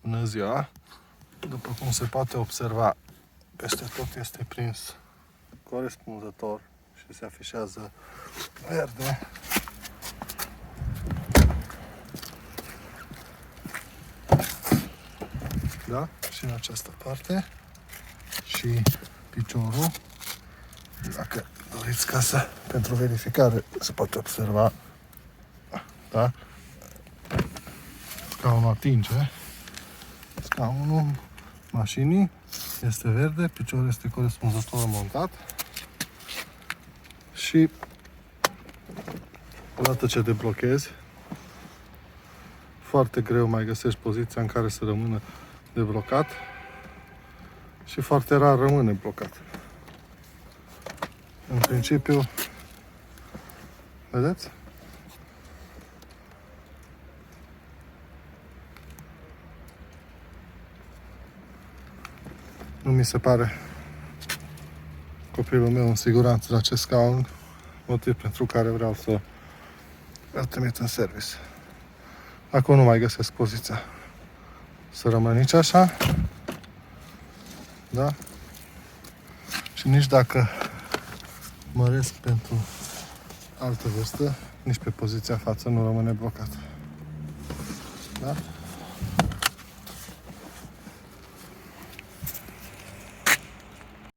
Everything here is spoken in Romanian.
Bună ziua! După cum se poate observa, peste tot este prins corespunzător și se afișează verde. Da? Și în această parte. Și piciorul. Dacă doriți ca să, pentru verificare, se poate observa. Da? Scaunul atinge. Scaunul mașinii este verde, piciorul este corespunzător montat și odată ce deblochezi, foarte greu mai găsești poziția în care să rămână deblocat și foarte rar rămâne blocat. În principiu, vedeți? Nu mi se pare copilul meu în siguranță la acest scaun, motiv pentru care vreau să îl trimit în service. Acum nu mai găsesc poziția să rămână nici așa, da? Și nici dacă măresc pentru altă vârstă, nici pe poziția față nu rămâne blocat. Da?